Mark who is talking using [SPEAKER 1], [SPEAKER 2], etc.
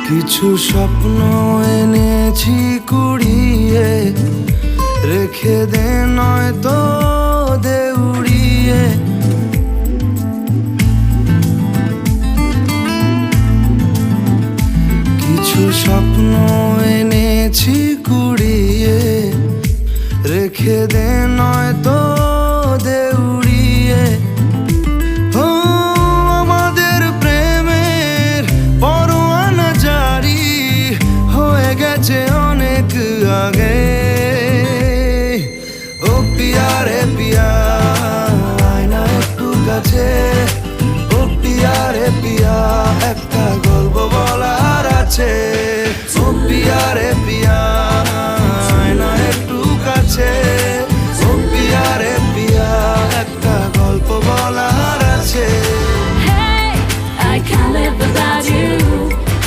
[SPEAKER 1] কিছু স্বপ্ন এনেছি কুড়িয়ে, রেখে দে নয়তো দে উড়িয়ে। কিছু স্বপ্ন এনেছি কুড়িয়ে, রেখে দে নয়তো দে উড়িয়ে। ও আমাদের প্রেমের পরোয়ানা জারি হয়ে গেছে অনেক আগে। ও পিয়া রে পিয়া, আয় না একটু কাছে। ও পিয়া রে পিয়া, একটা গল্প বলার আছে। ও পিয়া রে